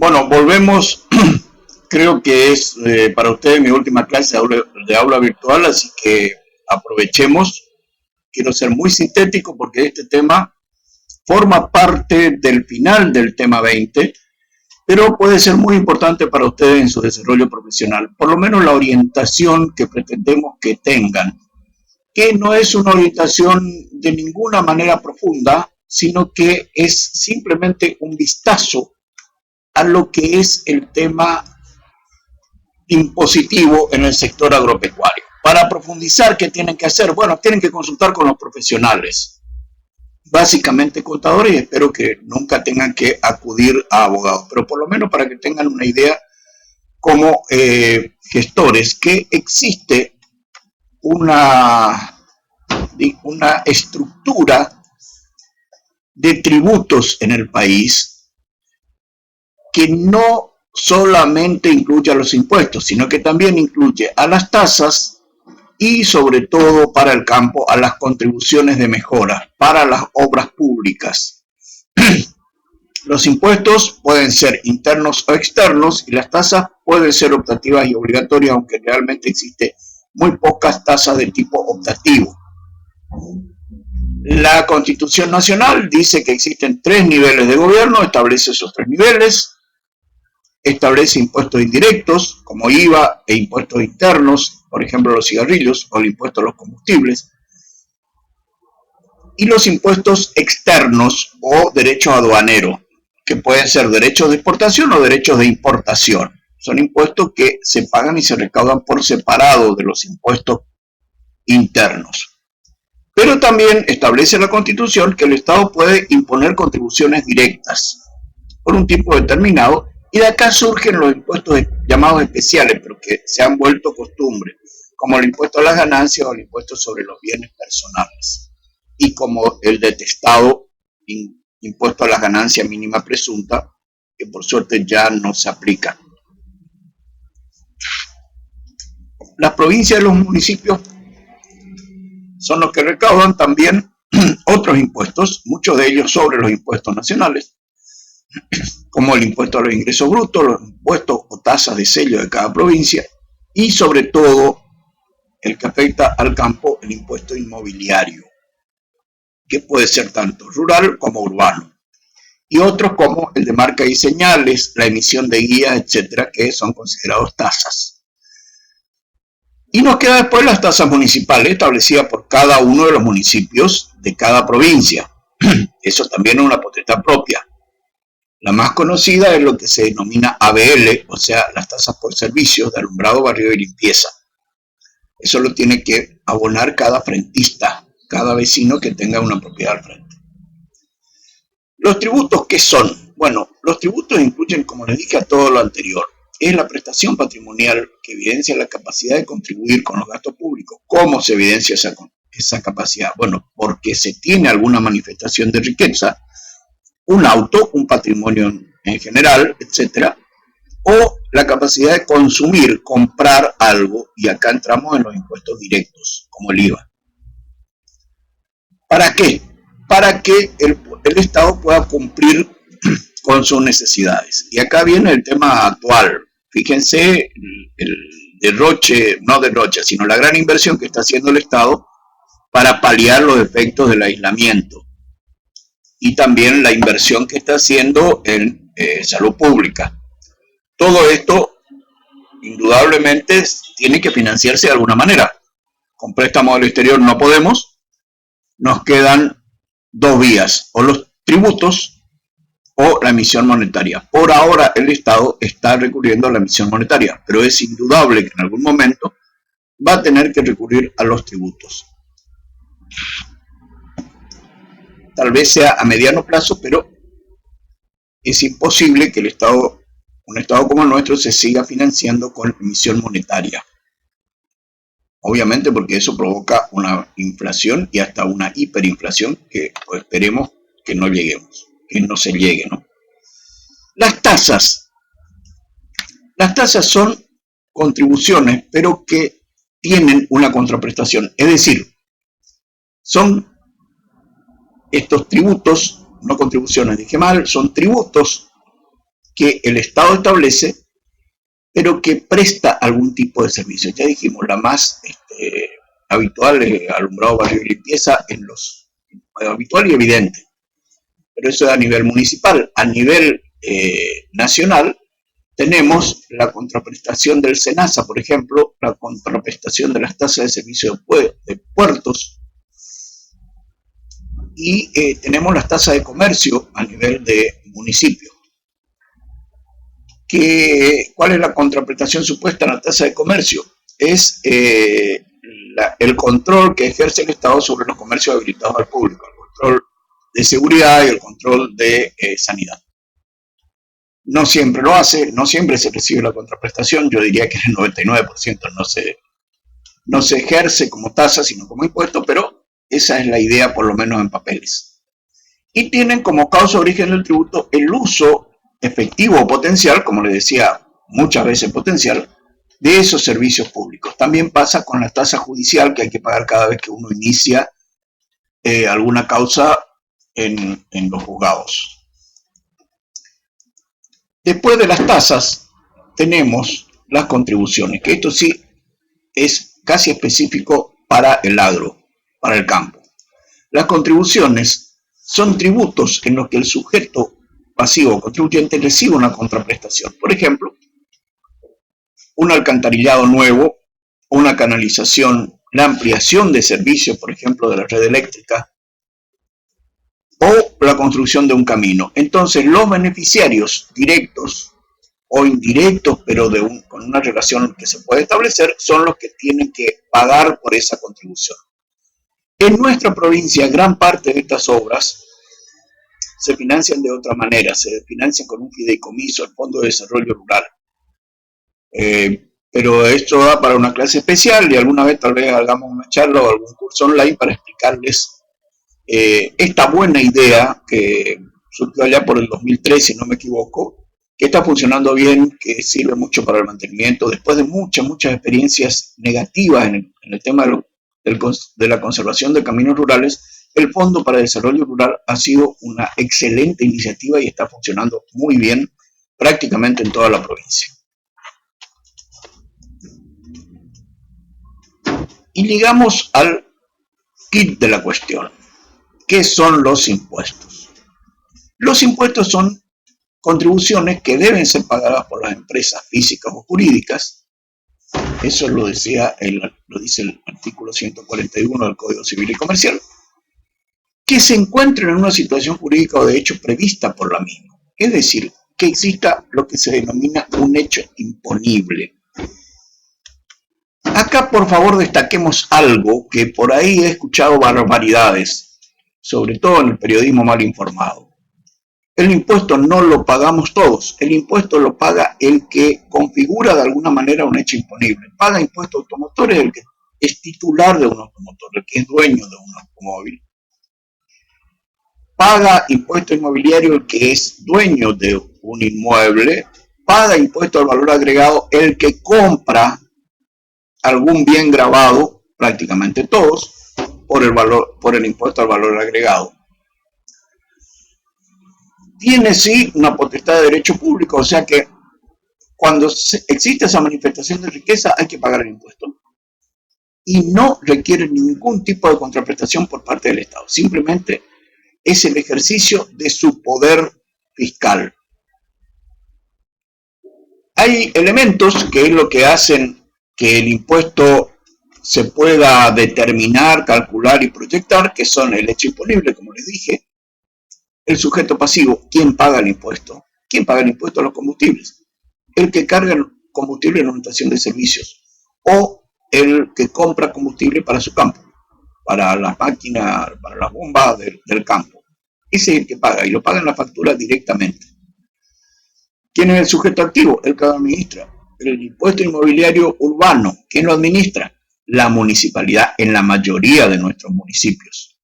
Bueno, volvemos. Creo que es para ustedes mi última clase de aula virtual, así que aprovechemos. Quiero ser muy sintético porque este tema forma parte del final del tema 20, pero puede ser muy importante para ustedes en su desarrollo profesional. Por lo menos la orientación que pretendemos que tengan, que no es una orientación de ninguna manera profunda, sino que es simplemente un vistazo a lo que es el tema impositivo en el sector agropecuario. Para profundizar, ¿qué tienen que hacer? Bueno, tienen que consultar con los profesionales, básicamente contadores, y espero que nunca tengan que acudir a abogados, pero por lo menos para que tengan una idea como gestores, que existe una estructura de tributos en el país que no solamente incluye a los impuestos, sino que también incluye a las tasas y sobre todo para el campo a las contribuciones de mejora para las obras públicas. Los impuestos pueden ser internos o externos y las tasas pueden ser optativas y obligatorias, aunque realmente existe muy pocas tasas de tipo optativo. La Constitución Nacional dice que existen 3 niveles de gobierno, establece esos 3 niveles, establece impuestos indirectos como IVA e impuestos internos, por ejemplo los cigarrillos o el impuesto a los combustibles, y los impuestos externos o derechos aduaneros, que pueden ser derechos de exportación o derechos de importación. Son impuestos que se pagan y se recaudan por separado de los impuestos internos. Pero también establece la Constitución que el Estado puede imponer contribuciones directas por un tiempo determinado, y de acá surgen los impuestos llamados especiales, pero que se han vuelto costumbre, como el impuesto a las ganancias o el impuesto sobre los bienes personales, y como el detestado impuesto a las ganancias mínima presunta, que por suerte ya no se aplica. Las provincias y los municipios son los que recaudan también otros impuestos, muchos de ellos sobre los impuestos nacionales, como el impuesto a los ingresos brutos, los impuestos o tasas de sello de cada provincia, y sobre todo el que afecta al campo, el impuesto inmobiliario, que puede ser tanto rural como urbano, y otros como el de marcas y señales, la emisión de guías, etcétera, que son considerados tasas. Y nos quedan después las tasas municipales establecidas por cada uno de los municipios de cada provincia. Eso también es una potestad propia. La más conocida es lo que se denomina ABL, o sea, las tasas por servicios de alumbrado, barrido y limpieza. Eso lo tiene que abonar cada frentista, cada vecino que tenga una propiedad al frente. ¿Los tributos qué son? Bueno, los tributos incluyen, como les dije, a todo lo anterior. Es la prestación patrimonial que evidencia la capacidad de contribuir con los gastos públicos. ¿Cómo se evidencia esa capacidad? Bueno, porque se tiene alguna manifestación de riqueza, un auto, un patrimonio en general, etcétera, o la capacidad de consumir, comprar algo, y acá entramos en los impuestos directos, como el IVA. ¿Para qué? Para que el Estado pueda cumplir con sus necesidades. Y acá viene el tema actual. Fíjense el derroche, no derroche, sino la gran inversión que está haciendo el Estado para paliar los efectos del aislamiento. Y también la inversión que está haciendo en salud pública. Todo esto, indudablemente, tiene que financiarse de alguna manera. Con préstamos del exterior no podemos. Nos quedan 2 vías, o los tributos o la emisión monetaria. Por ahora el Estado está recurriendo a la emisión monetaria, pero es indudable que en algún momento va a tener que recurrir a los tributos. Tal vez sea a mediano plazo, pero es imposible que un Estado como el nuestro se siga financiando con emisión monetaria. Obviamente porque eso provoca una inflación y hasta una hiperinflación que pues, esperemos que no lleguemos, que no se llegue, ¿no? Las tasas son contribuciones, pero que tienen una contraprestación, es decir, son estos tributos, no contribuciones, dije mal, son tributos que el Estado establece, pero que presta algún tipo de servicio. Ya dijimos, la más habitual es alumbrado, barrio y limpieza, habitual y evidente, pero eso es a nivel municipal. A nivel nacional tenemos la contraprestación del SENASA, por ejemplo, la contraprestación de las tasas de servicio de puertos, y tenemos las tasas de comercio a nivel de municipio. ¿Cuál es la contraprestación supuesta en la tasa de comercio? Es el control que ejerce el Estado sobre los comercios habilitados al público, el control de seguridad y el control de sanidad. No siempre lo hace, no siempre se recibe la contraprestación, yo diría que el 99% no se ejerce como tasa, sino como impuesto, pero esa es la idea, por lo menos en papeles. Y tienen como causa origen del tributo el uso efectivo o potencial, como les decía, muchas veces potencial, de esos servicios públicos. También pasa con la tasa judicial que hay que pagar cada vez que uno inicia alguna causa en los juzgados. Después de las tasas tenemos las contribuciones, que esto sí es casi específico para el agro, para el campo. Las contribuciones son tributos en los que el sujeto pasivo o contribuyente recibe una contraprestación. Por ejemplo, un alcantarillado nuevo, una canalización, la ampliación de servicios, por ejemplo, de la red eléctrica, o la construcción de un camino. Entonces, los beneficiarios directos o indirectos, pero con una relación que se puede establecer, son los que tienen que pagar por esa contribución. En nuestra provincia, gran parte de estas obras se financian de otra manera, se financian con un fideicomiso, el Fondo de Desarrollo Rural. Pero esto da para una clase especial y alguna vez tal vez hagamos una charla o algún curso online para explicarles esta buena idea que surgió allá por el 2003, si no me equivoco, que está funcionando bien, que sirve mucho para el mantenimiento, después de muchas experiencias negativas en el tema de la conservación de caminos rurales. El Fondo para el Desarrollo Rural ha sido una excelente iniciativa y está funcionando muy bien prácticamente en toda la provincia. Y llegamos al kit de la cuestión. ¿Qué son los impuestos? Los impuestos son contribuciones que deben ser pagadas por las empresas físicas o jurídicas. Eso lo dice el artículo 141 del Código Civil y Comercial, que se encuentren en una situación jurídica o de hecho prevista por la misma. Es decir, que exista lo que se denomina un hecho imponible. Acá, por favor, destaquemos algo que por ahí he escuchado barbaridades, sobre todo en el periodismo mal informado. El impuesto no lo pagamos todos, el impuesto lo paga el que configura de alguna manera un hecho imponible. Paga impuestos automotores el que es titular de un automotor, el que es dueño de un automóvil. Paga impuesto inmobiliario el que es dueño de un inmueble. Paga impuesto al valor agregado el que compra algún bien grabado, prácticamente todos, por el impuesto al valor agregado. Tiene sí una potestad de derecho público, o sea que cuando existe esa manifestación de riqueza hay que pagar el impuesto. Y no requiere ningún tipo de contraprestación por parte del Estado, simplemente es el ejercicio de su poder fiscal. Hay elementos que es lo que hacen que el impuesto se pueda determinar, calcular y proyectar, que son el hecho imponible, como les dije, el sujeto pasivo, ¿quién paga el impuesto? ¿Quién paga el impuesto a los combustibles? El que carga el combustible en una estación de servicios o el que compra combustible para su campo, para las máquinas, para las bombas del campo. Ese es el que paga y lo paga en la factura directamente. ¿Quién es el sujeto activo? El que lo administra. El impuesto inmobiliario urbano, ¿quién lo administra? La municipalidad en la mayoría de nuestros municipios.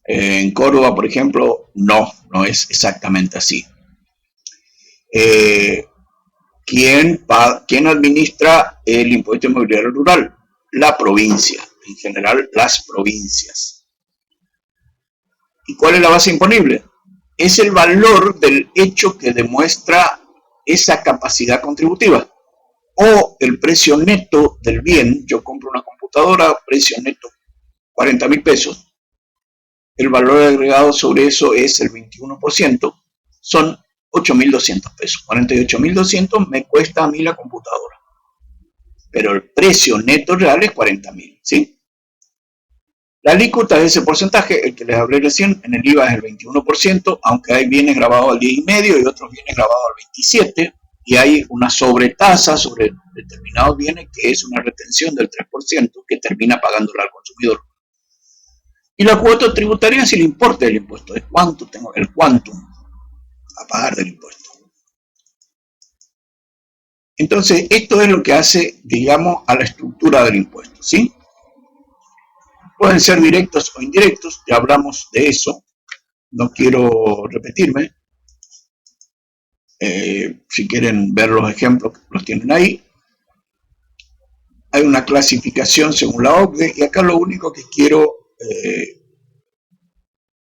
En Córdoba, por ejemplo, no es exactamente así. ¿Quién administra el impuesto inmobiliario rural? La provincia, en general las provincias. ¿Y cuál es la base imponible? Es el valor del hecho que demuestra esa capacidad contributiva. O el precio neto del bien, yo compro una computadora, precio neto 40.000 pesos, el valor agregado sobre eso es el 21%, son 8.200 pesos, 48.200 me cuesta a mí la computadora, pero el precio neto real es 40.000, ¿sí? La alícuota de ese porcentaje, el que les hablé recién, en el IVA es el 21%, aunque hay bienes grabados al 10,5% y otros bienes grabados al 27%, y hay una sobretasa sobre determinados bienes que es una retención del 3% que termina pagándola al consumidor. Y la cuota tributaria es el importe del impuesto, es cuánto tengo, el quantum a pagar del impuesto. Entonces, esto es lo que hace, digamos, a la estructura del impuesto, ¿sí? Pueden ser directos o indirectos, ya hablamos de eso, no quiero repetirme. Si quieren ver los ejemplos, los tienen ahí. Hay una clasificación según la OCDE, y acá lo único que quiero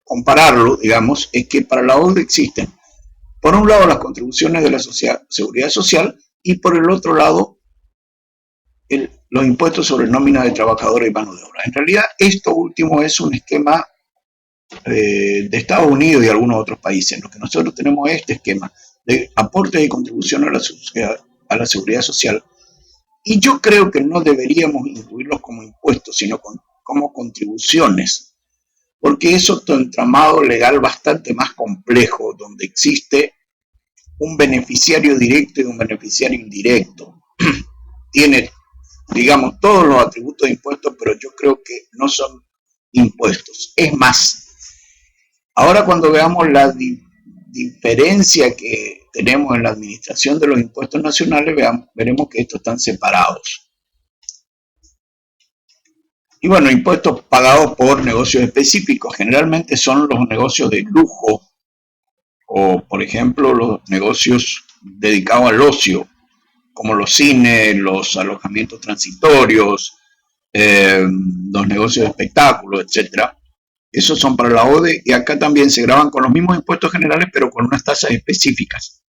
compararlo, digamos, es que para la OCDE existen, por un lado, las contribuciones de la seguridad social, y por el otro lado, los impuestos sobre nómina de trabajadores y mano de obra. En realidad, esto último es un esquema de Estados Unidos y algunos otros países, en los que nosotros tenemos este esquema de aportes y contribución a la seguridad social, y yo creo que no deberíamos incluirlos como impuestos, sino como contribuciones, porque es otro entramado legal bastante más complejo, donde existe un beneficiario directo y un beneficiario indirecto. Tiene, digamos, todos los atributos de impuestos, pero yo creo que no son impuestos. Es más, ahora cuando veamos la diferencia que tenemos en la administración de los impuestos nacionales, veremos que estos están separados. Y bueno, impuestos pagados por negocios específicos, generalmente son los negocios de lujo, o por ejemplo los negocios dedicados al ocio, como los cines, los alojamientos transitorios, los negocios de espectáculos, etcétera. Esos son para la OCDE, y acá también se graban con los mismos impuestos generales, pero con unas tasas específicas,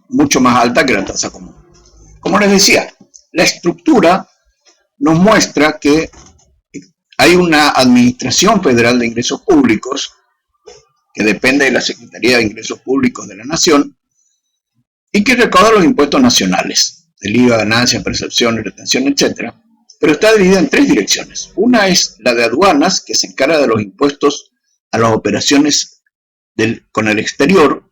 mucho más alta que la tasa común. Como les decía, la estructura nos muestra que hay una Administración Federal de Ingresos Públicos, que depende de la Secretaría de Ingresos Públicos de la Nación, y que recauda los impuestos nacionales, el IVA, ganancia, percepción, retención, etc. Pero está dividida en tres direcciones. Una es la de aduanas, que se encarga de los impuestos a las operaciones con el exterior.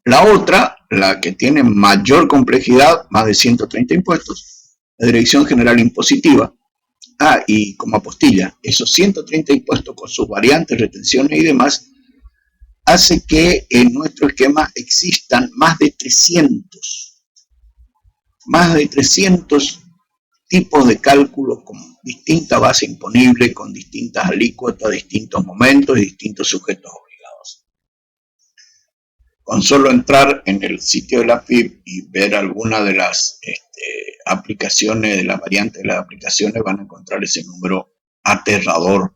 La otra, la que tiene mayor complejidad, más de 130 impuestos, la Dirección General Impositiva. Y como apostilla, esos 130 impuestos con sus variantes, retenciones y demás, hace que en nuestro esquema existan más de 300 tipos de cálculos con distinta base imponible, con distintas alícuotas, distintos momentos y distintos sujetos obligados. Con solo entrar en el sitio de la FIP y ver alguna de las aplicaciones, de las variantes de las aplicaciones, van a encontrar ese número aterrador.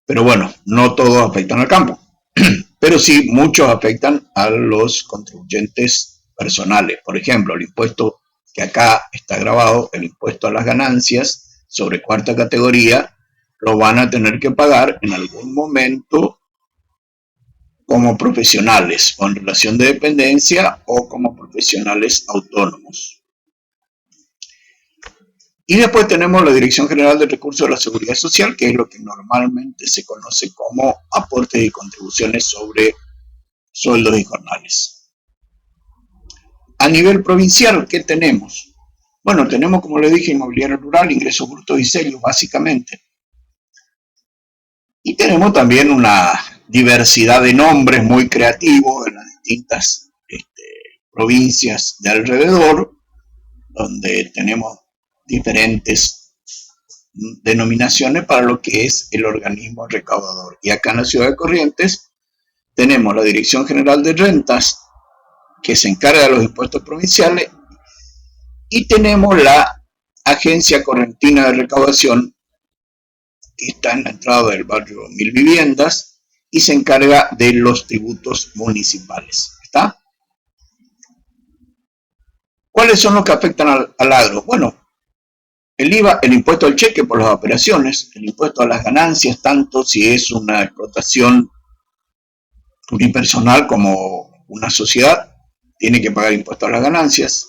Pero bueno, no todos afectan al campo, pero sí muchos afectan a los contribuyentes personales. Por ejemplo, el impuesto que acá está grabado, el impuesto a las ganancias sobre cuarta categoría, lo van a tener que pagar en algún momento como profesionales o en relación de dependencia o como profesionales autónomos. Y después tenemos la Dirección General de Recursos de la Seguridad Social, que es lo que normalmente se conoce como aportes y contribuciones sobre sueldos y jornales. A nivel provincial, ¿qué tenemos? Bueno, tenemos, como les dije, inmobiliario rural, ingresos brutos y sellos, básicamente. Y tenemos también una diversidad de nombres muy creativos en las distintas provincias de alrededor, donde tenemos diferentes denominaciones para lo que es el organismo recaudador. Y acá en la ciudad de Corrientes tenemos la Dirección General de Rentas, que se encarga de los impuestos provinciales, y tenemos la Agencia Correntina de Recaudación, que está en la entrada del barrio Mil Viviendas y se encarga de los tributos municipales. ¿Está? ¿Cuáles son los que afectan al agro? Bueno, el IVA, el impuesto al cheque por las operaciones, el impuesto a las ganancias, tanto si es una explotación unipersonal como una sociedad, tiene que pagar impuesto a las ganancias,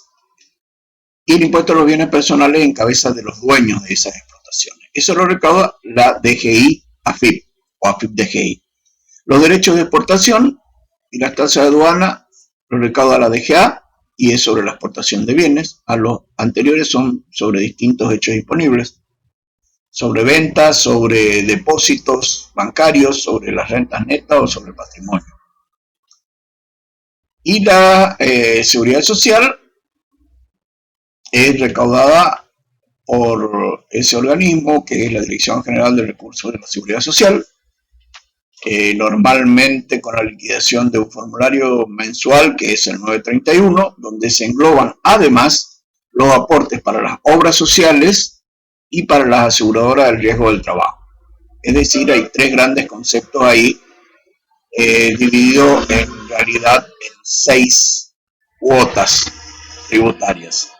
y el impuesto a los bienes personales en cabeza de los dueños de esas explotaciones. Eso lo recauda la DGI AFIP o AFIP-DGI. Los derechos de exportación y las tasas de aduana lo recauda la DGA y es sobre la exportación de bienes. A los anteriores son sobre distintos hechos disponibles, sobre ventas, sobre depósitos bancarios, sobre las rentas netas o sobre el patrimonio. Y la seguridad social es recaudada por ese organismo que es la Dirección General de Recursos de la Seguridad Social, normalmente con la liquidación de un formulario mensual que es el 931, donde se engloban además los aportes para las obras sociales y para las aseguradoras del riesgo del trabajo. Es decir, hay tres grandes conceptos ahí, divididos en realidad en 6 cuotas tributarias.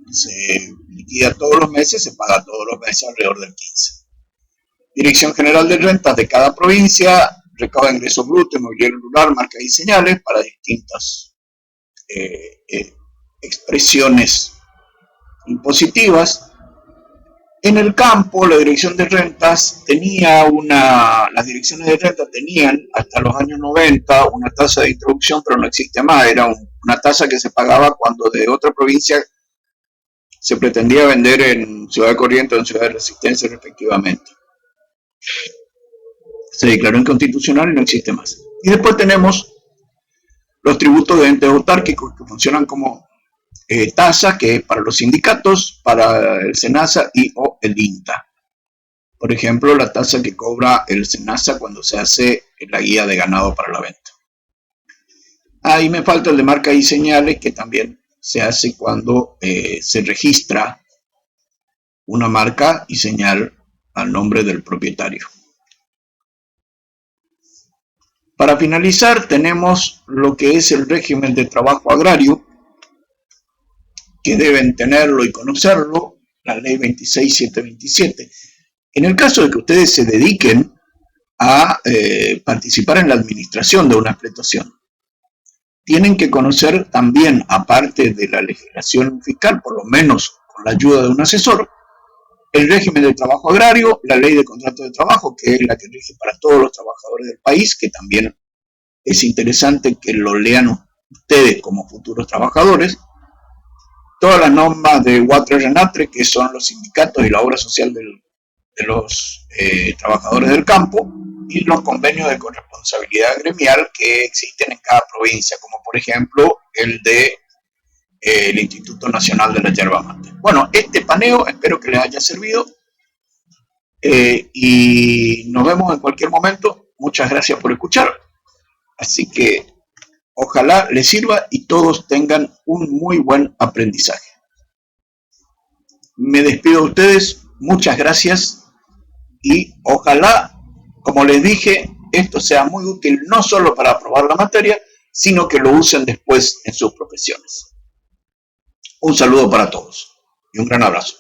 Se liquida todos los meses, se paga todos los meses alrededor del 15. Dirección General de Rentas de cada provincia recauda ingresos brutos, inmobiliario rural, marcas y señales para distintas expresiones impositivas. En el campo, la Dirección de Rentas las direcciones de rentas tenían hasta los años 90 una tasa de introducción, pero no existe más. Era una tasa que se pagaba cuando de otra provincia se pretendía vender en Ciudad de Corrientes o en Ciudad de Resistencia respectivamente. Se declaró inconstitucional y no existe más. Y después tenemos los tributos de entes autárquicos que funcionan como tasa, que es para los sindicatos, para el SENASA y o el INTA. Por ejemplo, la tasa que cobra el SENASA cuando se hace la guía de ganado para la venta. Ahí me falta el de marcas y señales, que también se hace cuando se registra una marca y señal al nombre del propietario. Para finalizar, tenemos lo que es el régimen de trabajo agrario, que deben tenerlo y conocerlo, la ley 26727. En el caso de que ustedes se dediquen a participar en la administración de una explotación, tienen que conocer también, aparte de la legislación fiscal, por lo menos con la ayuda de un asesor, el régimen de trabajo agrario, la ley de contrato de trabajo, que es la que rige para todos los trabajadores del país, que también es interesante que lo lean ustedes como futuros trabajadores, todas las normas de Watre Renatre, que son los sindicatos y la obra social de los trabajadores del campo, y los convenios de corresponsabilidad gremial que existen en cada provincia, como por ejemplo el de el Instituto Nacional de la Yerba Mate. Bueno, este paneo espero que les haya servido y nos vemos en cualquier momento. Muchas gracias por escuchar. Así que ojalá les sirva y todos tengan un muy buen aprendizaje. Me despido de ustedes, muchas gracias y ojalá, como les dije, esto sea muy útil no solo para aprobar la materia, sino que lo usen después en sus profesiones. Un saludo para todos y un gran abrazo.